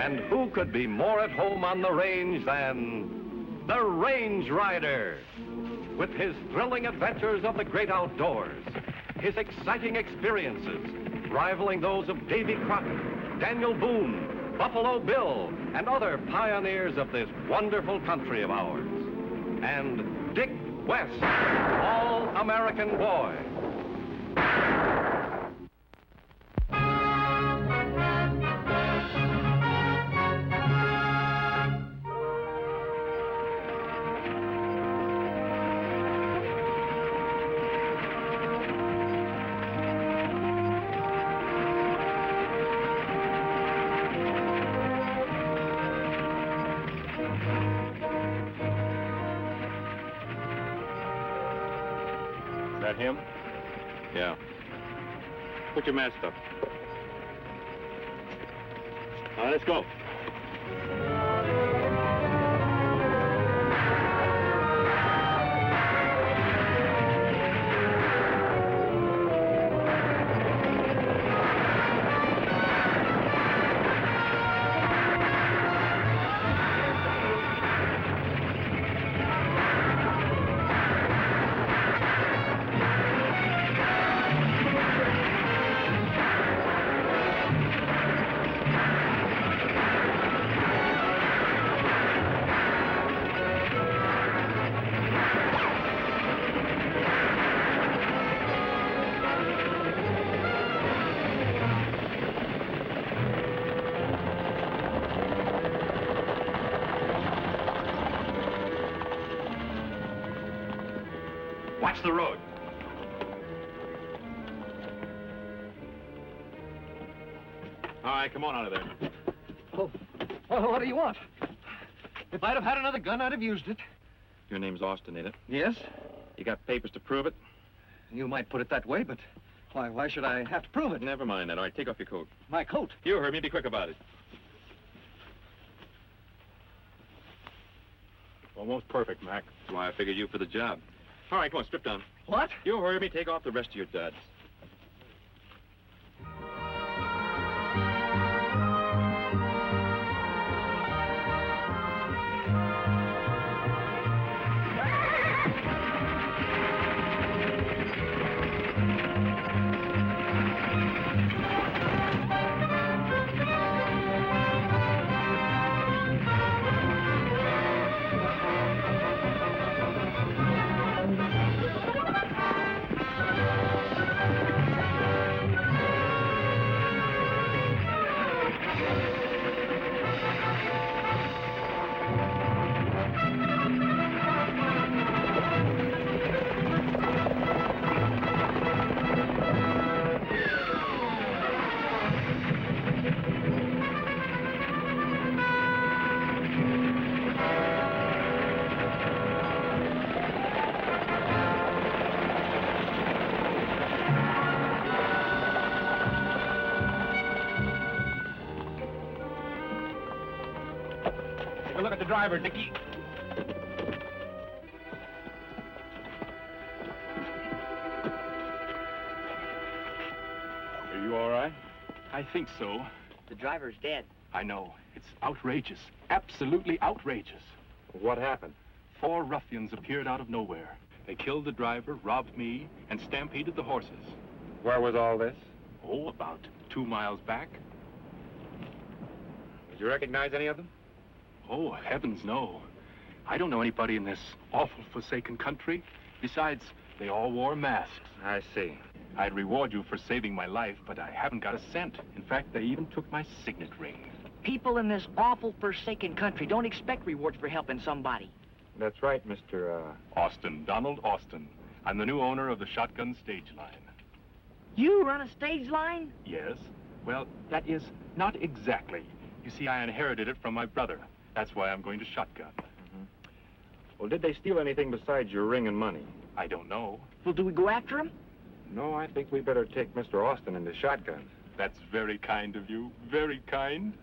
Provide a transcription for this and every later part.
And who could be more at home on the range than the Range Rider? With his thrilling adventures of the great outdoors, his exciting experiences rivaling those of Davy Crockett, Daniel Boone, Buffalo Bill, and other pioneers of this wonderful country of ours. And Dick West, All-American Boy. That him? Yeah. Put your mask up. All right, let's go. Watch the road. All right, come on out of there. Oh, well, what do you want? If I'd have had another gun, I'd have used it. Your name's Austin, ain't it? Yes? You got papers to prove it? You might put it that way, but why should I have to prove it? Never mind that. All right, take off your coat. My coat? You heard me. Be quick about it. Almost perfect, Mac. That's why I figured you for the job. All right, come on, strip down. What? You heard me. Take off the rest of your duds. Take a look at the driver, Dickie. Are you all right? I think so. The driver's dead. I know. It's outrageous. Absolutely outrageous. What happened? 4 ruffians appeared out of nowhere. They killed the driver, robbed me, and stampeded the horses. Where was all this? Oh, about 2 miles back. Did you recognize any of them? Oh, heavens, no. I don't know anybody in this awful forsaken country. Besides, they all wore masks. I see. I'd reward you for saving my life, but I haven't got a cent. In fact, they even took my signet ring. People in this awful forsaken country don't expect rewards for helping somebody. That's right, Mr. Austin, Donald Austin. I'm the new owner of the Shotgun Stage Line. You run a stage line? Yes? Well, that is not exactly. You see, I inherited it from my brother. That's why I'm going to shotgun. Well, did they steal anything besides your ring and money? I don't know. Well, do we go after him? No, I think we better take Mr. Austin into shotgun. That's very kind of you. Very kind.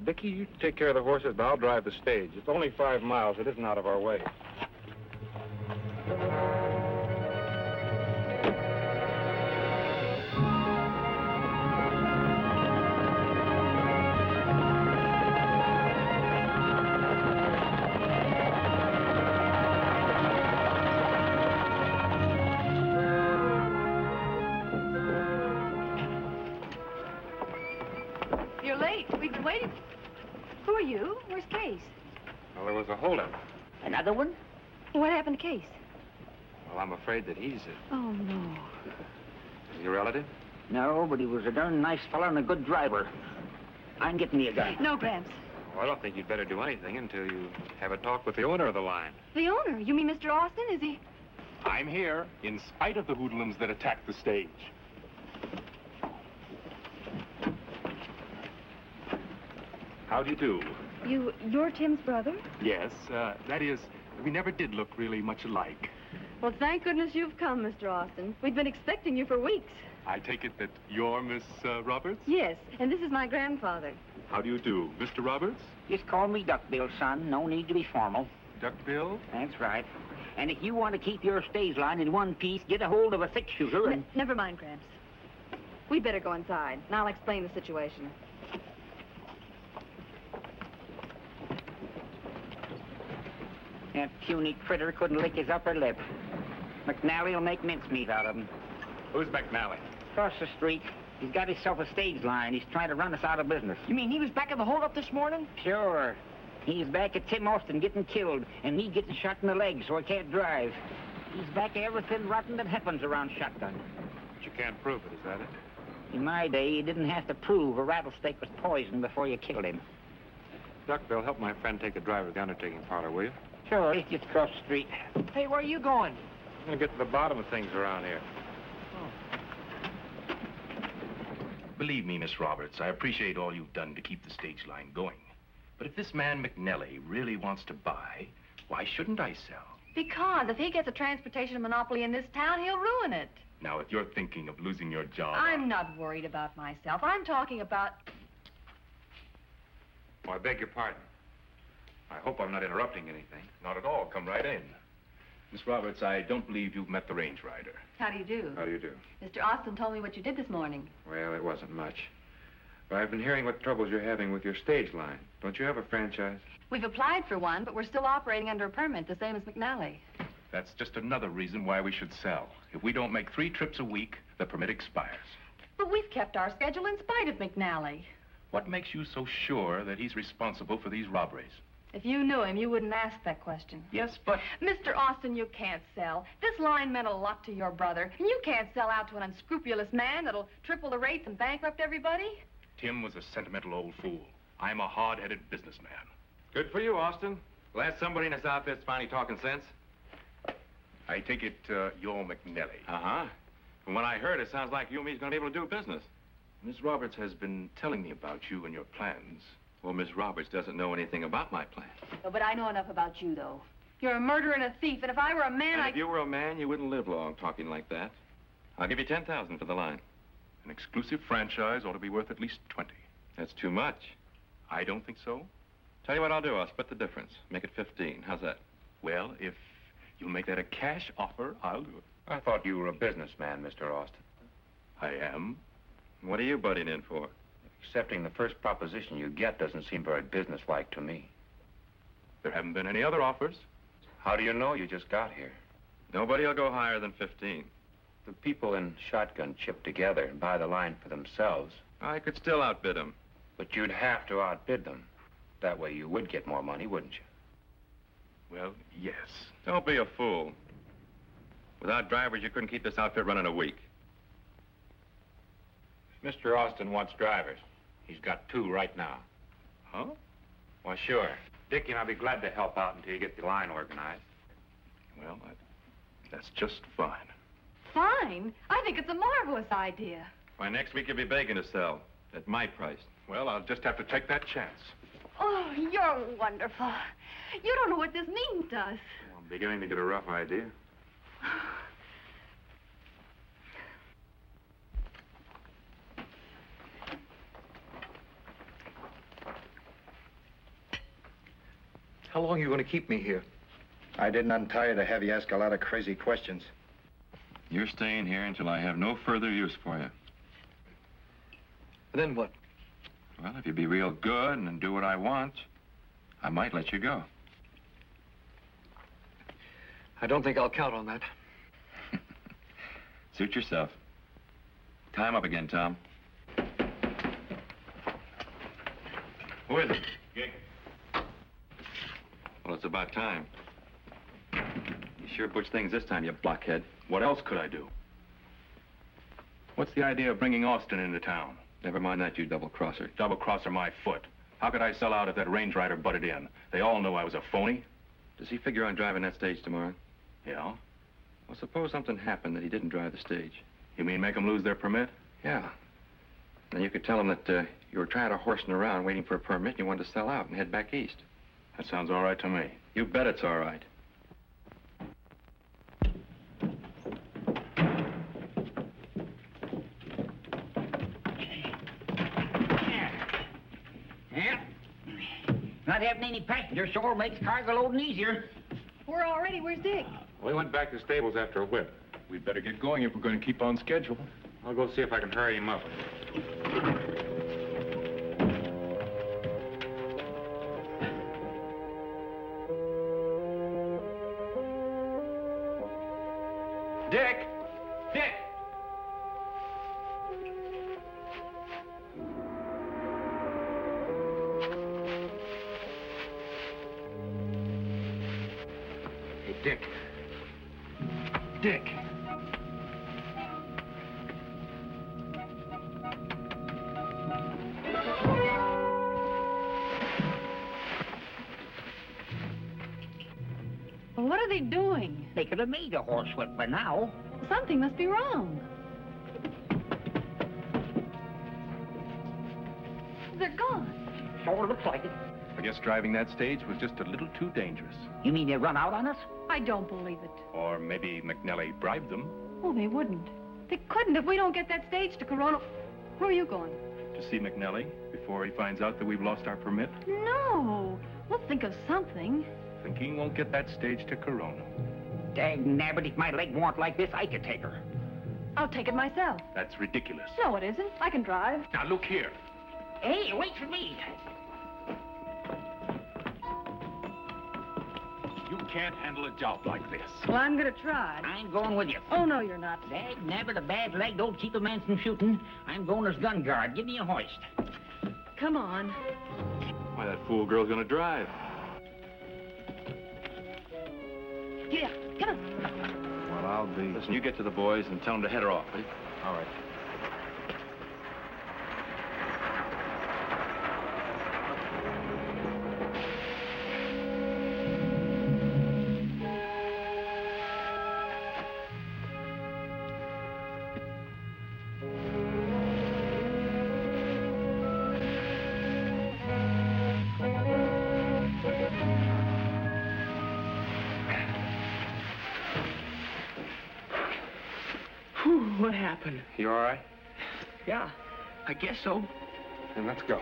Dickie, you take care of the horses, but I'll drive the stage. It's only 5 miles. It isn't out of our way. late. We've been waiting. Who are you? Where's Case? Well, there was a holdup. Another one? What happened to Case? Well, I'm afraid that he's Oh, no. your relative. No, but he was a darn nice fellow and a good driver. I'm getting me a gun. No, Gramps. Well, I don't think you'd better do anything until you have a talk with the owner of the line. The owner? You mean Mr. Austin? Is he? I'm here in spite of the hoodlums that attacked the stage. How do you do? You're Tim's brother? Yes, that is, we never did look really much alike. Well, thank goodness you've come, Mr. Austin. We've been expecting you for weeks. I take it that you're Miss Roberts? Yes, and this is my grandfather. How do you do, Mr. Roberts? Just call me Duckbill, son. No need to be formal. Duckbill? That's right. And if you want to keep your stage line in one piece, get a hold of a six-shooter and... Never mind, Gramps. We'd better go inside, and I'll explain the situation. That puny critter couldn't lick his upper lip. McNally will make mincemeat out of him. Who's McNally? Across the street. He's got himself a stage line. He's trying to run us out of business. You mean he was back at the holdup this morning? Sure. He's back at Tim Austin getting killed, and me getting shot in the leg so I can't drive. He's back at everything rotten that happens around Shotgun. But you can't prove it, is that it? In my day, you didn't have to prove a rattlesnake was poisoned before you killed him. Duckbill, help my friend take the driver to the undertaking parlor, will you? Sure, it's just across the street. Hey, where are you going? I'm going to get to the bottom of things around here. Believe me, Miss Roberts, I appreciate all you've done to keep the stage line going. But if this man McNally really wants to buy, why shouldn't I sell? Because if he gets a transportation monopoly in this town, he'll ruin it. Now, if you're thinking of losing your job... I'm not worried about myself. I'm talking about... Oh, I beg your pardon. I hope I'm not interrupting anything. Not at all. Come right in. Miss Roberts, I don't believe you've met the range rider. How do you do? How do you do? Mr. Austin told me what you did this morning. Well, it wasn't much. But I've been hearing what troubles you're having with your stage line. Don't you have a franchise? We've applied for one, but we're still operating under a permit, the same as McNally. That's just another reason why we should sell. If we don't make 3 trips a week, the permit expires. But we've kept our schedule in spite of McNally. What makes you so sure that he's responsible for these robberies? If you knew him, you wouldn't ask that question. Yes, but... Mr. Austin, you can't sell. This line meant a lot to your brother, and you can't sell out to an unscrupulous man that'll triple the rates and bankrupt everybody. Tim was a sentimental old fool. I'm a hard-headed businessman. Good for you, Austin. Glad somebody in this outfit's finally talking sense. I take it you're McNally. Uh-huh. From what I heard, it sounds like you and me's going to be able to do business. Miss Roberts has been telling me about you and your plans. Well, Miss Roberts doesn't know anything about my plan. Oh, but I know enough about you, though. You're a murderer and a thief, and if I were a man, And if you were a man, you wouldn't live long talking like that. I'll give you $10,000 for the line. An exclusive franchise ought to be worth at least 20. That's too much. I don't think so. Tell you what I'll do. I'll split the difference. Make it 15. How's that? Well, if you'll make that a cash offer, I'll do it. I thought you were a businessman, Mr. Austin. I am. What are you butting in for? Accepting the first proposition you get doesn't seem very businesslike to me. There haven't been any other offers. How do you know? You just got here. Nobody will go higher than 15. The people in Shotgun chip together and buy the line for themselves. I could still outbid them. But you'd have to outbid them. That way you would get more money, wouldn't you? Well, yes. Don't be a fool. Without drivers, you couldn't keep this outfit running a week. Mr. Austin wants drivers. He's got 2 right now. Huh? Well, sure. Dickie and I'll be glad to help out until you get the line organized. Well, that's just fine. Fine. I think it's a marvelous idea. Why, next week you'll be begging to sell. At my price. Well, I'll just have to take that chance. Oh, you're wonderful. You don't know what this means to us. I'm beginning to get a rough idea. How long are you going to keep me here? I didn't untie you to have you ask a lot of crazy questions. You're staying here until I have no further use for you. Then what? Well, if you be real good and do what I want, I might let you go. I don't think I'll count on that. Suit yourself. Tie him up again, Tom. Who is it? Dick. Well, it's about time. You sure butched things this time, you blockhead. What else could I do? What's the idea of bringing Austin into town? Never mind that, you double-crosser. Double-crosser my foot. How could I sell out if that range rider butted in? They all knew I was a phony. Does he figure on driving that stage tomorrow? Yeah? Well, suppose something happened that he didn't drive the stage. You mean make them lose their permit? Yeah. Then you could tell him that you were tired of horsing around waiting for a permit and you wanted to sell out and head back east. That sounds all right to me. You bet it's all right. Yeah. Not having any passengers sure makes cargo loading easier. We're all ready. Where's Dick? We went back to the stables after a whip. We'd better get going if we're going to keep on schedule. I'll go see if I can hurry him up. Dick! Dick! Hey, Dick. Dick! What are they doing? They could have made a horsewhip by now. Something must be wrong. They're gone. Sure looks like it. I guess driving that stage was just a little too dangerous. You mean they run out on us? I don't believe it. Or maybe McNelly bribed them Oh, they wouldn't. They couldn't if we don't get that stage to Corona. Where are you going? to see McNelly before he finds out that we've lost our permit. No. We'll think of something. Thinking won't get that stage to Corona. Dag nabbit, if my leg weren't like this, I could take her. I'll take it myself. That's ridiculous. No, it isn't. I can drive. Now, look here. Hey, wait for me. You can't handle a job like this. Well, I'm going to try. I'm going with you. Oh, no, you're not. Dag nabbit, a bad leg don't keep a man from shooting. I'm going as gun guard. Give me a hoist. Come on. Why, that fool girl's gonna drive. Yeah, come on. Well, I'll be... Listen, you get to the boys and tell them to head her off, will you? All right. What happened? You all right? Yeah, I guess so. Then let's go.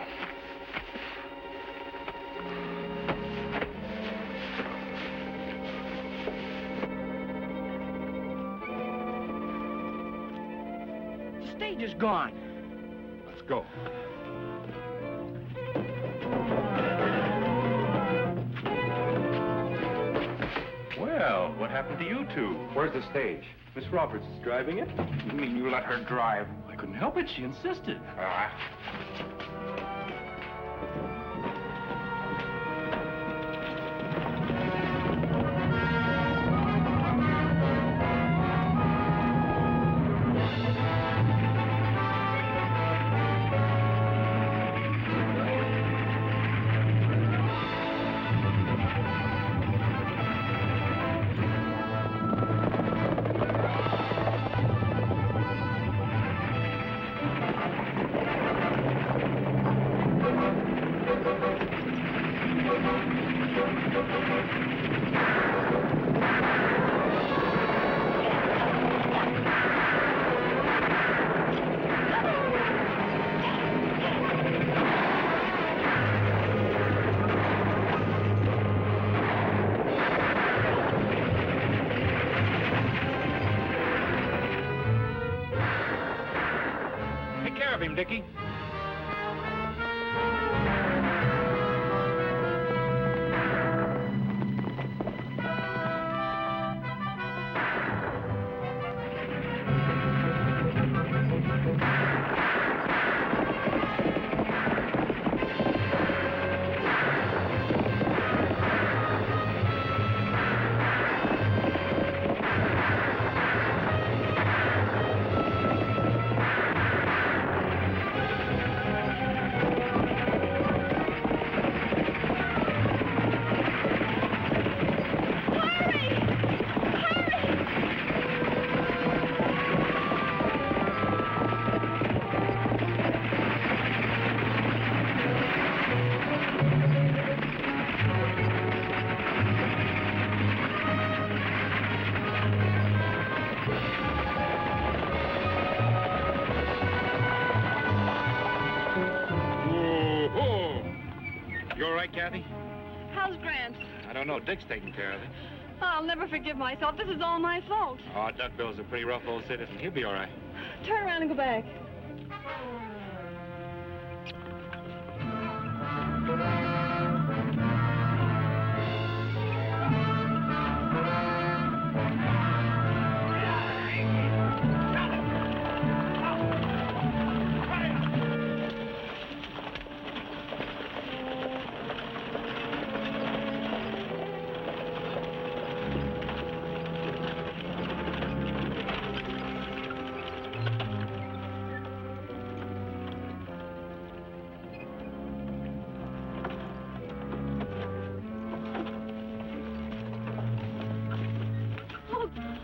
The stage is gone. Let's go. Well, what happened to you two? Where's the stage? Miss Roberts is driving it. You mean you let her drive? I couldn't help it. She insisted. Take care of him, Dickie. right, Kathy? How's Grant? I don't know. Dick's taking care of it. I'll never forgive myself. This is all my fault. Oh, Duckbill's a pretty rough old citizen. He'll be all right. Turn around and go back.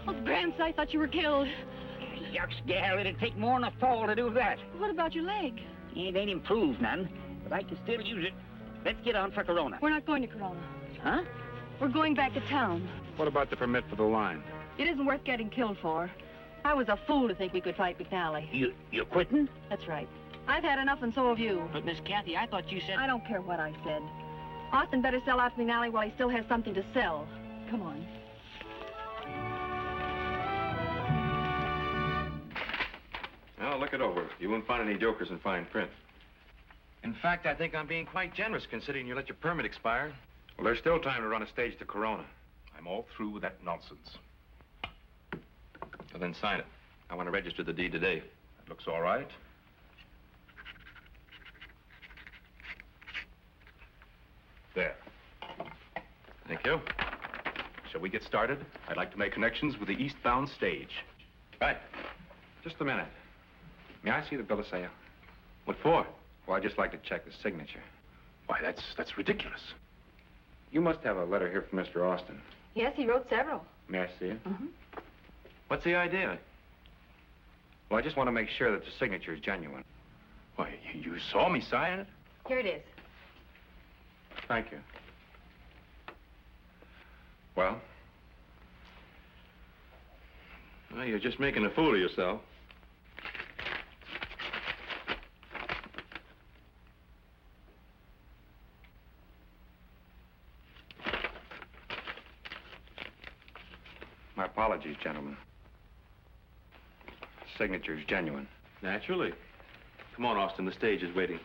Oh, Gramps, I thought you were killed. Yucks, gal, it'd take more than a fall to do that. What about your leg? It ain't improved none, but I can still use it. Let's get on for Corona. We're not going to Corona. Huh? We're going back to town. What about the permit for the line? It isn't worth getting killed for. I was a fool to think we could fight McNally. You're quitting? That's right. I've had enough, and so have you. But, Miss Kathy, I thought you said... I don't care what I said. Austin better sell out to McNally while he still has something to sell. Come on. Well, look it over. You won't find any jokers in fine print. In fact, I think I'm being quite generous considering you let your permit expire. Well, there's still time to run a stage to Corona. I'm all through with that nonsense. Well, then sign it. I want to register the deed today. That looks all right. There. Thank you. Shall we get started? I'd like to make connections with the eastbound stage. Right. Just a minute. May I see the bill of sale? What for? Well, I'd just like to check the signature. Why, that's ridiculous. You must have a letter here from Mr. Austin. Yes, he wrote several. May I see it? Mm-hmm. What's the idea? Well, I just want to make sure that the signature is genuine. Why, you saw me sign it? Here it is. Thank you. Well? Well, you're just making a fool of yourself. My apologies, gentlemen. Signature's genuine. Naturally. Come on, Austin. The stage is waiting.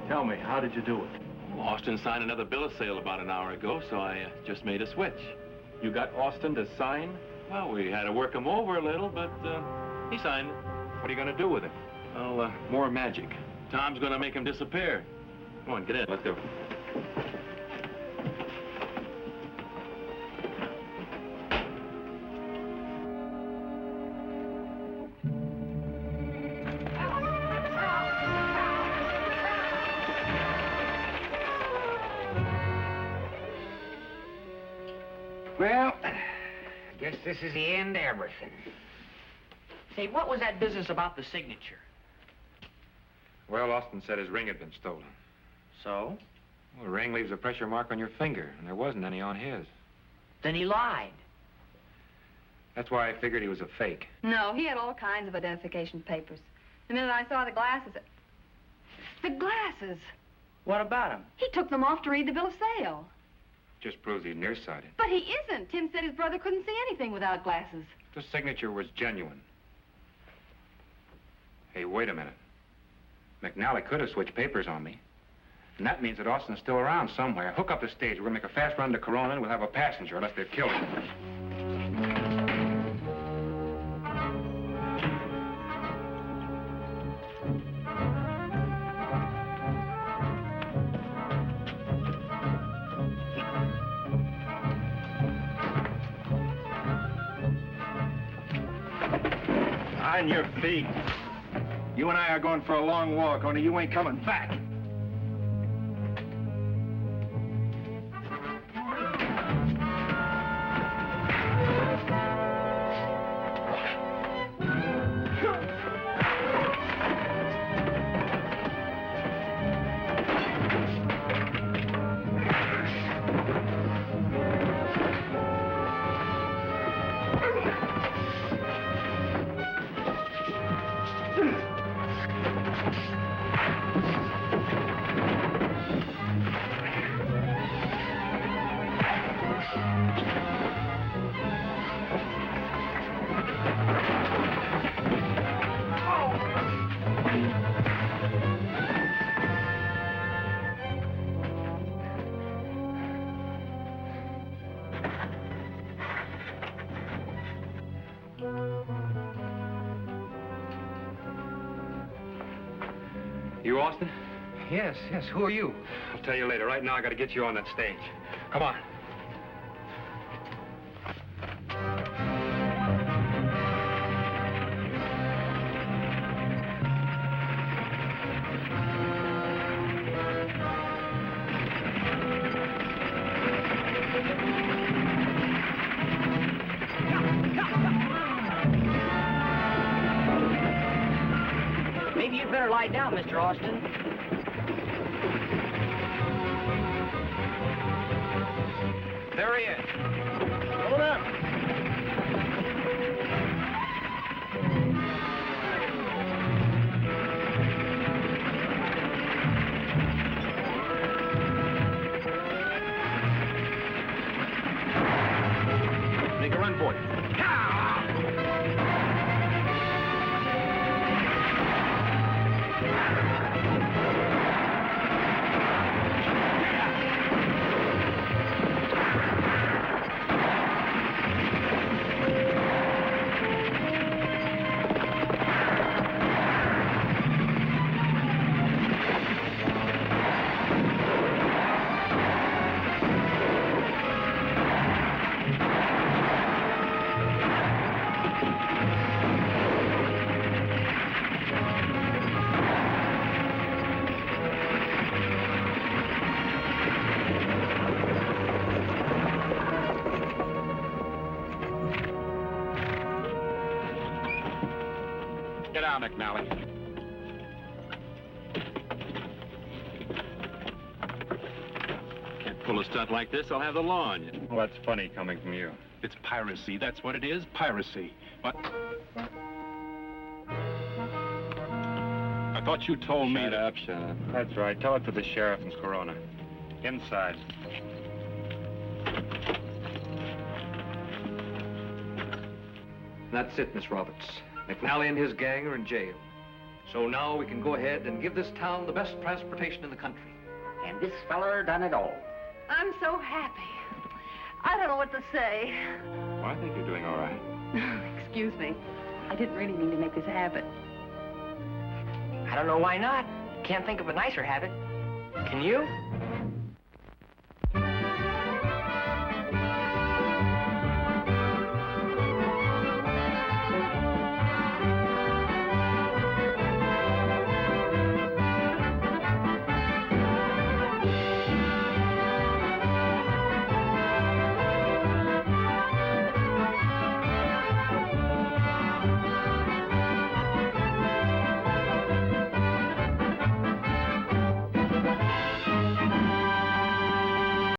Tell me, how did you do it? Austin signed another bill of sale about an hour ago, so I just made a switch. You got Austin to sign? Well, we had to work him over a little, but he signed it. What are you going to do with it? Well, more magic. Tom's gonna make him disappear. Come on, get in. Let's go. Well, I guess this is the end of everything. Say, what was that business about the signature? Well, Austin said his ring had been stolen. So? Well, the ring leaves a pressure mark on your finger, and there wasn't any on his. Then he lied. That's why I figured he was a fake. No, he had all kinds of identification papers. The minute I saw the glasses... The glasses! What about him? He took them off to read the bill of sale. Just proves he's nearsighted. But he isn't. Tim said his brother couldn't see anything without glasses. The signature was genuine. Hey, wait a minute. McNally could have switched papers on me. And that means that Austin's still around somewhere. Hook up the stage. We're gonna make a fast run to Corona, and we'll have a passenger unless they've killed him. On your feet. You and I are going for a long walk, only you ain't coming back. You Austin? Yes. Who are you? I'll tell you later. Right now, I got to get you on that stage. Come on. Maybe you'd better lie down, Mr. Austin. There he is. Hold up. Make a run for it. Get out, McNally. Can't pull a stunt like this, I'll have the law on you. Well, that's funny coming from you. It's piracy. That's what it is, piracy. But I thought you told me that... Shut up. That's right. Tell it to the sheriff in Corona. Inside. That's it, Miss Roberts. McNally and his gang are in jail. So now we can go ahead and give this town the best transportation in the country. And this feller done it all. I'm so happy. I don't know what to say. Well, I think you're doing all right. Excuse me. I didn't really mean to make this habit. I don't know why not. Can't think of a nicer habit. Can you?